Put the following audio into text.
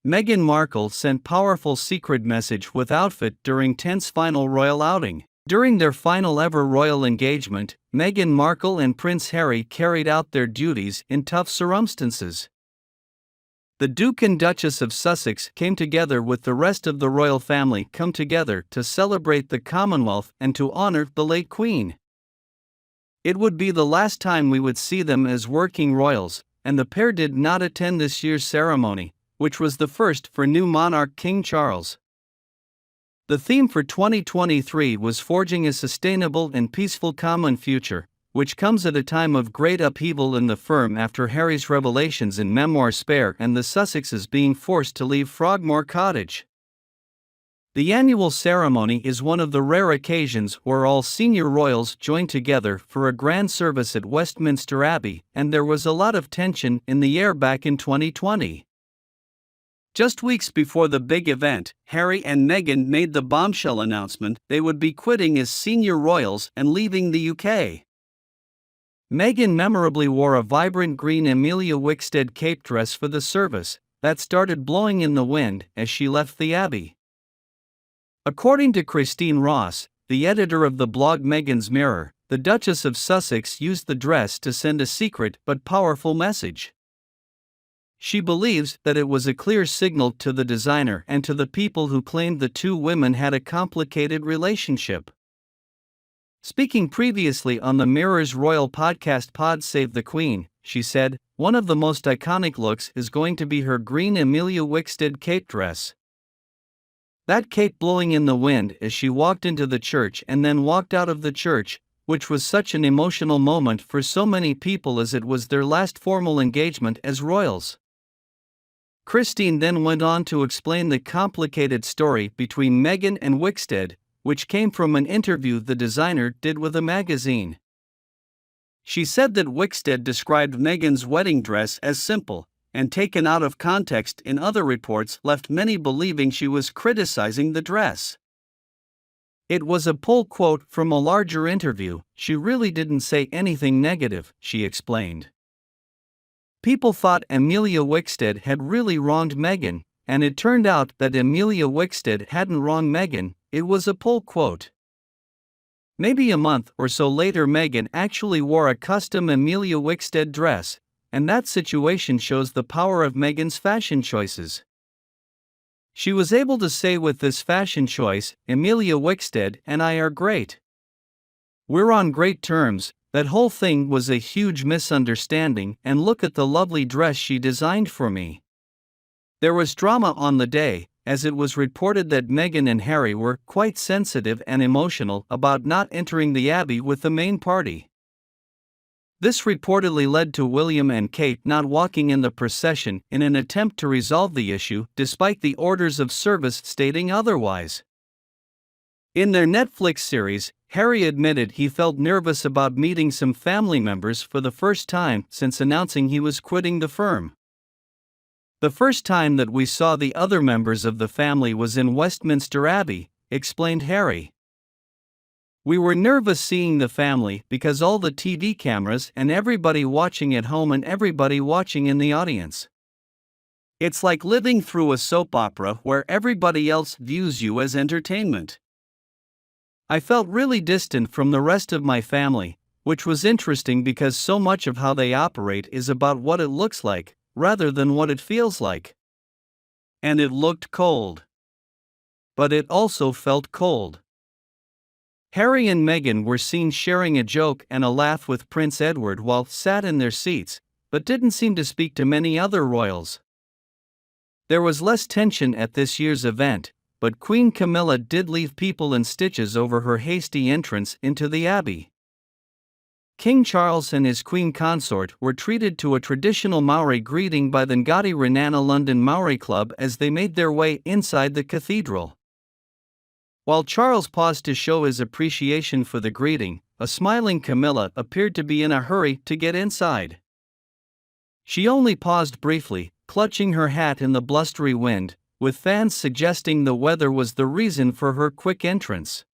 Meghan Markle sent powerful secret message with outfit during tense final royal outing. During their final ever royal engagement, Meghan Markle and Prince Harry carried out their duties in tough cirumstances. The Duke and Duchess of Sussex came together with the rest of the royal family come together to celebrate the Commonwealth and to honor the late Queen. It would be the last time we would see them as working royals, and the pair did not attend this year's ceremony, which was the first for new monarch King Charles. The theme for 2023 was forging a sustainable and peaceful common future, which comes at a time of great upheaval in the firm after Harry's revelations in memoir Spare and the Sussexes being forced to leave Frogmore Cottage. The annual ceremony is one of the rare occasions where all senior royals join together for a grand service at Westminster Abbey, and there was a lot of tension in the air back in 2020. Just weeks before the big event, Harry and Meghan made the bombshell announcement they would be quitting as senior royals and leaving the UK. Meghan memorably wore a vibrant green Amelia Wickstead cape dress for the service, that started blowing in the wind as she left the Abbey. According to Christine Ross, the editor of the blog Meghan's Mirror, the Duchess of Sussex used the dress to send a secret but powerful message. She believes that it was a clear signal to the designer and to the people who claimed the two women had a complicated relationship. Speaking previously on the Mirror's royal podcast Pod Save the Queen, she said, "One of the most iconic looks is going to be her green Amelia Wickstead cape dress. That cape blowing in the wind as she walked into the church and then walked out of the church, which was such an emotional moment for so many people as it was their last formal engagement as royals." Christine then went on to explain the complicated story between Meghan and Wickstead, which came from an interview the designer did with a magazine. She said that Wickstead described Meghan's wedding dress as simple, and taken out of context in other reports left many believing she was criticizing the dress. "It was a pull quote from a larger interview, she really didn't say anything negative," she explained. People thought Amelia Wickstead had really wronged Meghan, and it turned out that Amelia Wickstead hadn't wronged Meghan, it was a pull quote. Maybe a month or so later Meghan actually wore a custom Amelia Wickstead dress, and that situation shows the power of Meghan's fashion choices. She was able to say with this fashion choice, "Amelia Wickstead and I are great. We're on great terms, that whole thing was a huge misunderstanding and look at the lovely dress she designed for me." There was drama on the day, as it was reported that Meghan and Harry were quite sensitive and emotional about not entering the Abbey with the main party. This reportedly led to William and Kate not walking in the procession in an attempt to resolve the issue despite the orders of service stating otherwise. In their Netflix series, Harry admitted he felt nervous about meeting some family members for the first time since announcing he was quitting the firm. "The first time that we saw the other members of the family was in Westminster Abbey," explained Harry. "We were nervous seeing the family because all the TV cameras and everybody watching at home and everybody watching in the audience. It's like living through a soap opera where everybody else views you as entertainment. I felt really distant from the rest of my family, which was interesting because so much of how they operate is about what it looks like, rather than what it feels like. And it looked cold. But it also felt cold." Harry and Meghan were seen sharing a joke and a laugh with Prince Edward while sat in their seats, but didn't seem to speak to many other royals. There was less tension at this year's event, but Queen Camilla did leave people in stitches over her hasty entrance into the Abbey. King Charles and his Queen consort were treated to a traditional Maori greeting by the Ngati Renana London Maori Club as they made their way inside the cathedral. While Charles paused to show his appreciation for the greeting, a smiling Camilla appeared to be in a hurry to get inside. She only paused briefly, clutching her hat in the blustery wind, with fans suggesting the weather was the reason for her quick entrance.